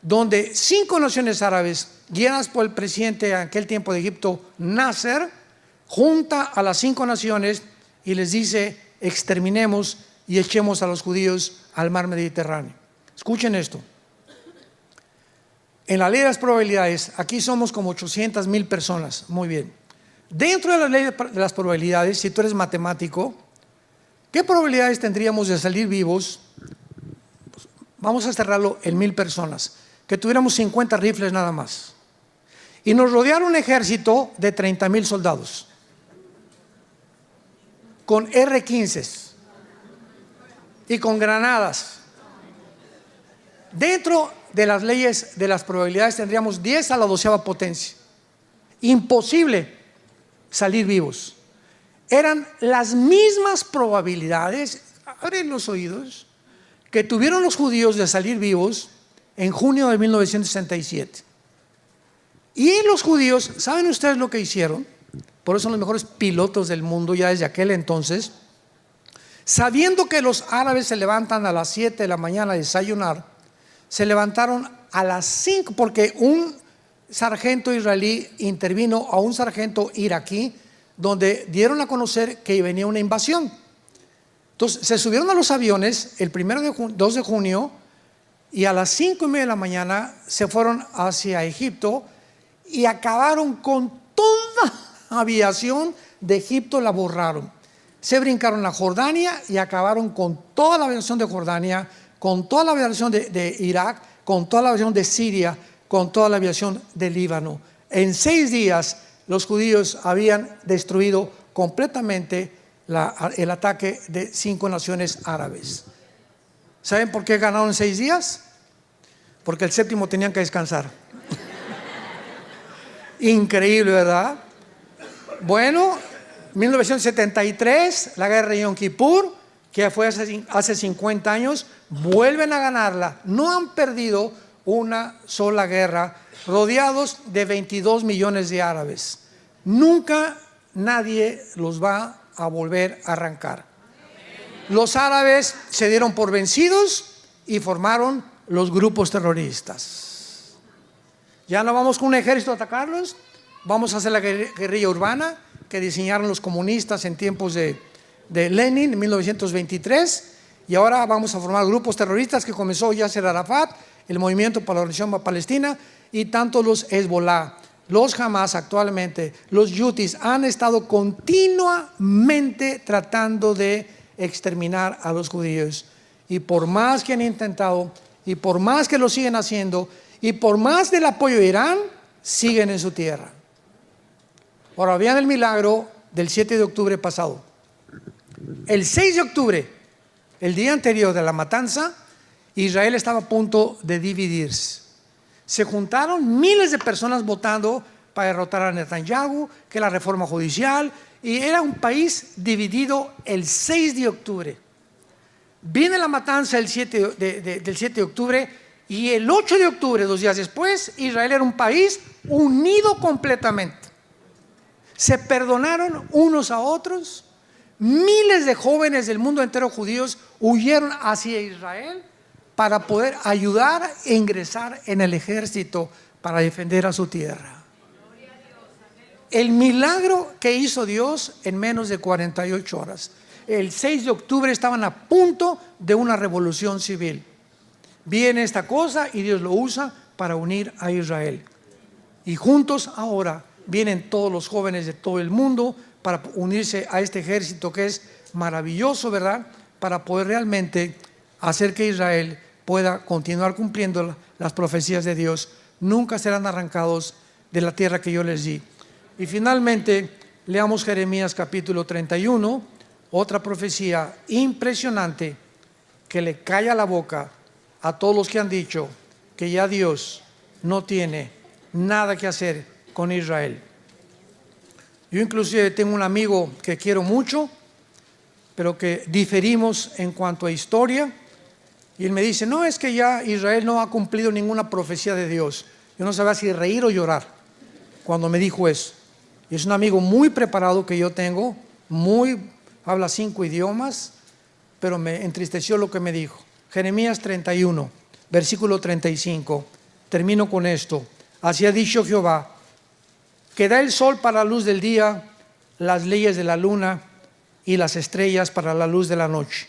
donde 5 naciones árabes, guiadas por el presidente en aquel tiempo de Egipto, Nasser, junta a las 5 naciones y les dice: exterminemos y echemos a los judíos al mar Mediterráneo. Escuchen esto. En la ley de las probabilidades, aquí somos como 800,000 personas. Muy bien. Dentro de la ley de las probabilidades, si tú eres matemático, ¿qué probabilidades tendríamos de salir vivos? Pues vamos a cerrarlo en 1,000 personas. Que tuviéramos 50 rifles nada más. Y nos rodeara un ejército de 30,000 soldados. Con R-15 y con granadas. Dentro de las leyes de las probabilidades tendríamos 10 a la 12ª potencia. Imposible salir vivos. Eran las mismas probabilidades, abren los oídos, que tuvieron los judíos de salir vivos en junio de 1967. Y los judíos, ¿saben ustedes lo que hicieron? Por eso son los mejores pilotos del mundo ya desde aquel entonces. Sabiendo que los árabes se levantan a las 7 de la mañana a desayunar, se levantaron a las 5 porque un sargento israelí intervino a un sargento iraquí donde dieron a conocer que venía una invasión. Entonces se subieron a los aviones el 2 de junio y a las 5:30 de la mañana se fueron hacia Egipto y acabaron con toda la aviación de Egipto, la borraron. Se brincaron a Jordania y acabaron con toda la aviación de Jordania, con toda la aviación de Irak, con toda la aviación de Siria, con toda la aviación de Líbano. En 6 días los judíos habían destruido completamente el ataque de 5 naciones árabes. ¿Saben por qué ganaron en 6 días? Porque el 7º tenían que descansar. Increíble, ¿verdad? Bueno, 1973, la guerra de Yom Kippur, que fue hace 50 años, vuelven a ganarla. No han perdido una sola guerra, rodeados de 22 millones de árabes. Nunca nadie los va a volver a arrancar. Los árabes se dieron por vencidos y formaron los grupos terroristas. Ya no vamos con un ejército a atacarlos, vamos a hacer la guerrilla urbana que diseñaron los comunistas en tiempos de Lenin en 1923, y ahora vamos a formar grupos terroristas que comenzó Yasser Arafat, el Movimiento para la Liberación Palestina, y tanto los Hezbollah, los Hamas actualmente, los Houthis han estado continuamente tratando de exterminar a los judíos. Y por más que han intentado, y por más que lo siguen haciendo, y por más del apoyo de Irán, siguen en su tierra. Ahora vean el milagro del 7 de octubre pasado. El 6 de octubre, el día anterior de la matanza, Israel estaba a punto de dividirse. Se juntaron miles de personas votando para derrotar a Netanyahu, que la reforma judicial, y era un país dividido el 6 de octubre. Viene la matanza del 7 de octubre y el 8 de octubre, 2 días después, Israel era un país unido completamente. Se perdonaron unos a otros. Miles de jóvenes del mundo entero judíos huyeron hacia Israel para poder ayudar e ingresar en el ejército para defender a su tierra. El milagro que hizo Dios en menos de 48 horas. El 6 de octubre estaban a punto de una revolución civil. Viene esta cosa y Dios lo usa para unir a Israel. Y juntos ahora vienen todos los jóvenes de todo el mundo para unirse a este ejército que es maravilloso, ¿verdad? Para poder realmente hacer que Israel pueda continuar cumpliendo las profecías de Dios. Nunca serán arrancados de la tierra que yo les di. Y finalmente, leamos Jeremías capítulo 31, otra profecía impresionante que le calla la boca a todos los que han dicho que ya Dios no tiene nada que hacer con Israel. Yo inclusive tengo un amigo que quiero mucho, pero que diferimos en cuanto a historia, y él me dice, no, es que ya Israel no ha cumplido ninguna profecía de Dios. Yo no sabía si reír o llorar cuando me dijo eso. Y es un amigo muy preparado que yo tengo, habla 5 idiomas, pero me entristeció lo que me dijo. Jeremías 31, versículo 35, termino con esto. Así ha dicho Jehová, que da el sol para la luz del día, las leyes de la luna y las estrellas para la luz de la noche,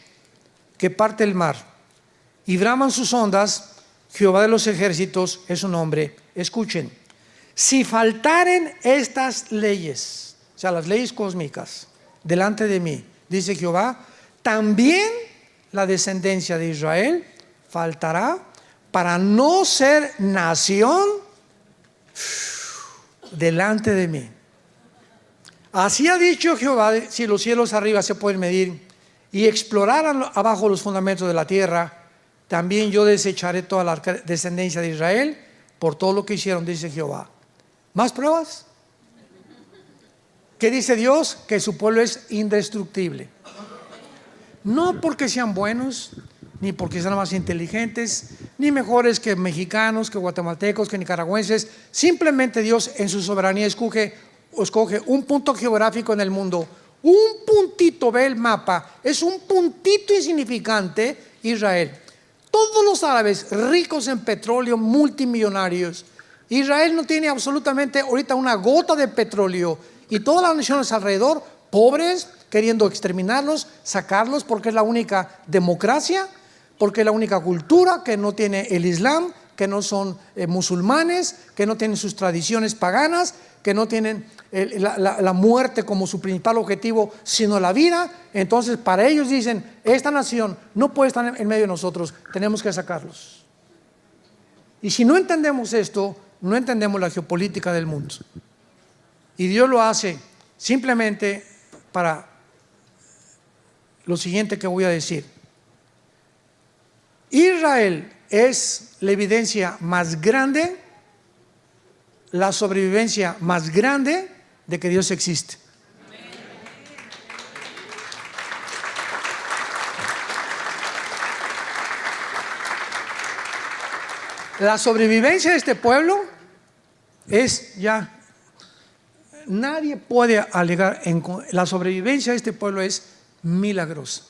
que parte el mar y braman sus ondas. Jehová de los ejércitos es su nombre. Escuchen, si faltaren estas leyes, o sea, las leyes cósmicas, delante de mí, dice Jehová, también la descendencia de Israel faltará para no ser nación delante de mí. Así ha dicho Jehová, si los cielos arriba se pueden medir y exploraran abajo los fundamentos de la tierra, también yo desecharé toda la descendencia de Israel por todo lo que hicieron, dice Jehová. ¿Más pruebas? ¿Qué dice Dios? Que su pueblo es indestructible. No porque sean buenos, ni porque sean más inteligentes, ni mejores que mexicanos, que guatemaltecos, que nicaragüenses. Simplemente Dios en su soberanía escoge un punto geográfico en el mundo, un puntito, ve el mapa, es un puntito insignificante, Israel. Todos los árabes ricos en petróleo, multimillonarios. Israel no tiene absolutamente ahorita una gota de petróleo, y todas las naciones alrededor, pobres, queriendo exterminarlos, sacarlos, porque es la única democracia, porque es la única cultura que no tiene el Islam, que no son musulmanes, que no tienen sus tradiciones paganas, que no tienen la muerte como su principal objetivo, sino la vida. Entonces para ellos dicen, esta nación no puede estar en medio de nosotros, tenemos que sacarlos. Y si no entendemos esto, no entendemos la geopolítica del mundo. Y Dios lo hace simplemente para lo siguiente que voy a decir. Israel es la evidencia más grande, la sobrevivencia más grande de que Dios existe. La sobrevivencia de este pueblo es ya, nadie puede alegar, la sobrevivencia de este pueblo es milagrosa.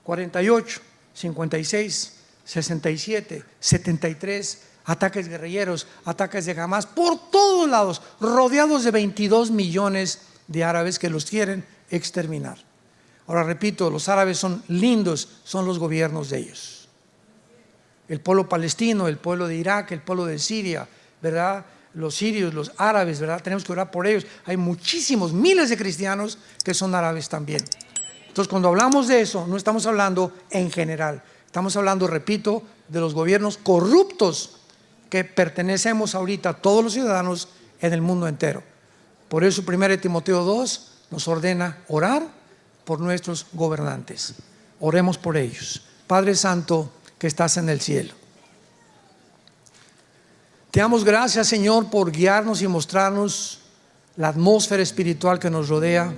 48, 56, 67, 73, ataques guerrilleros, ataques de Hamas, por todos lados, rodeados de 22 millones de árabes que los quieren exterminar. Ahora repito, los árabes son lindos, son los gobiernos de ellos. El pueblo palestino, el pueblo de Irak, el pueblo de Siria, ¿verdad? Los sirios, los árabes, ¿verdad? Tenemos que orar por ellos. Hay muchísimos, miles de cristianos que son árabes también. Entonces, cuando hablamos de eso, no estamos hablando en general. Estamos hablando, repito, de los gobiernos corruptos que pertenecemos ahorita todos los ciudadanos en el mundo entero. Por eso 1 Timoteo 2 nos ordena orar por nuestros gobernantes. Oremos por ellos. Padre Santo, que estás en el cielo, te damos gracias, Señor, por guiarnos y mostrarnos la atmósfera espiritual que nos rodea,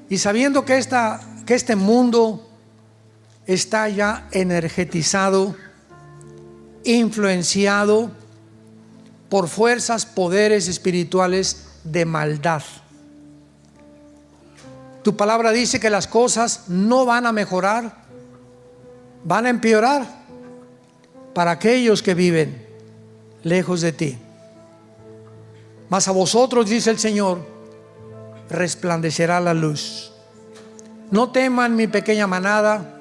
y sabiendo que este mundo está ya energetizado, influenciado por fuerzas, poderes espirituales de maldad. Tu palabra dice que las cosas no van a mejorar, van a empeorar para aquellos que viven lejos de ti. Mas a vosotros, dice el Señor, resplandecerá la luz. No teman, mi pequeña manada,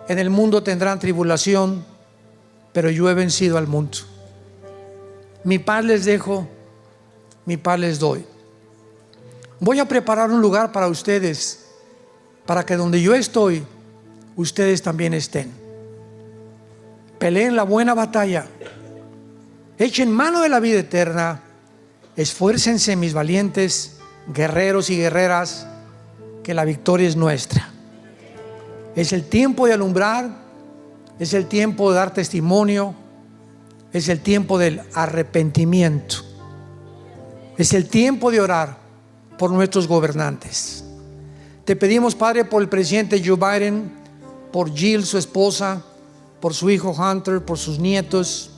en el mundo tendrán tribulación, pero yo he vencido al mundo. Mi paz les dejo, mi paz les doy. Voy a preparar un lugar para ustedes, para que donde yo estoy, ustedes también estén. Peleen la buena batalla, Echen mano de la vida eterna. Esfuércense, mis valientes guerreros y guerreras, que la victoria es nuestra. Es el tiempo de alumbrar, es el tiempo de dar testimonio, es el tiempo del arrepentimiento, es el tiempo de orar por nuestros gobernantes. Te pedimos, Padre, por el presidente Joe Biden, por Jill, su esposa, por su hijo Hunter, por sus nietos,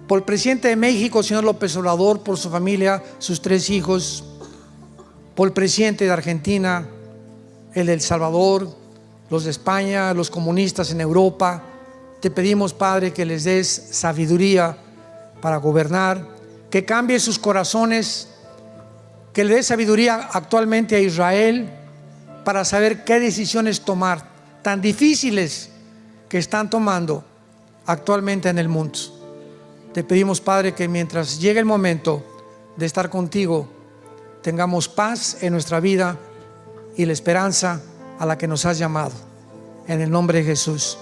por el presidente de México, señor López Obrador, por su familia, sus 3 hijos, por el presidente de Argentina, el de El Salvador, los de España, los comunistas en Europa. Te pedimos, Padre, que les des sabiduría para gobernar, que cambie sus corazones, que le des sabiduría actualmente a Israel para saber qué decisiones tomar, tan difíciles que están tomando actualmente en el mundo. Te pedimos, Padre, que mientras llegue el momento de estar contigo, tengamos paz en nuestra vida y la esperanza a la que nos has llamado. En el nombre de Jesús.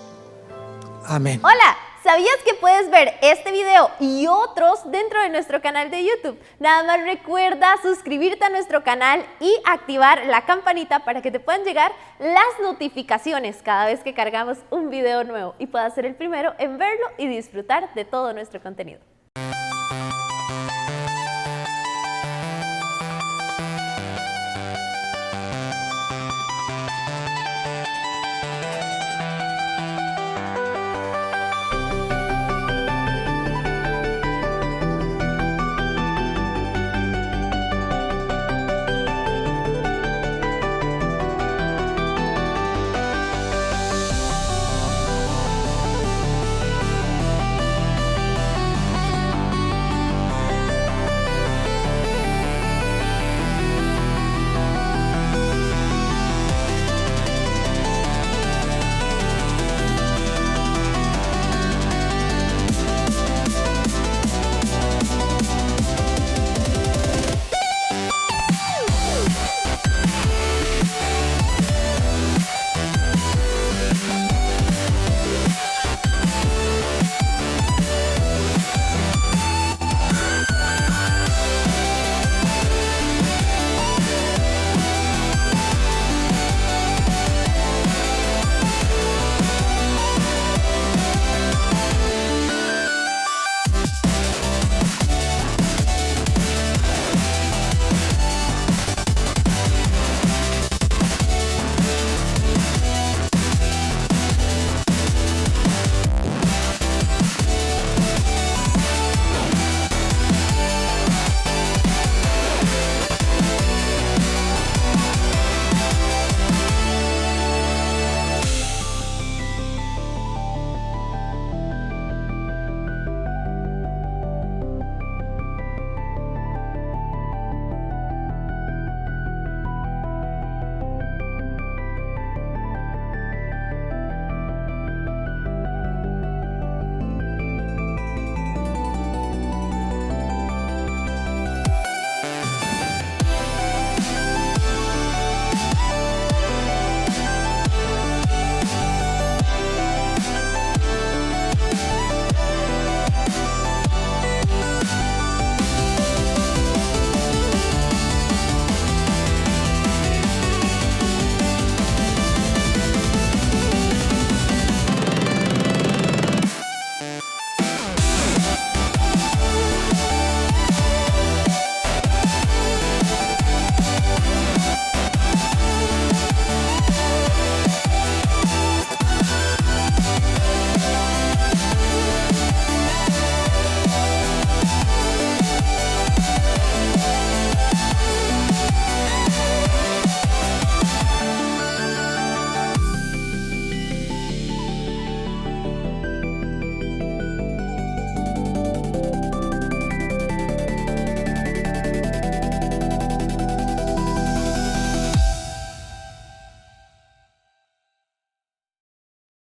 Amén. Hola, ¿sabías que puedes ver este video y otros dentro de nuestro canal de YouTube? Nada más recuerda suscribirte a nuestro canal y activar la campanita para que te puedan llegar las notificaciones cada vez que cargamos un video nuevo y puedas ser el primero en verlo y disfrutar de todo nuestro contenido.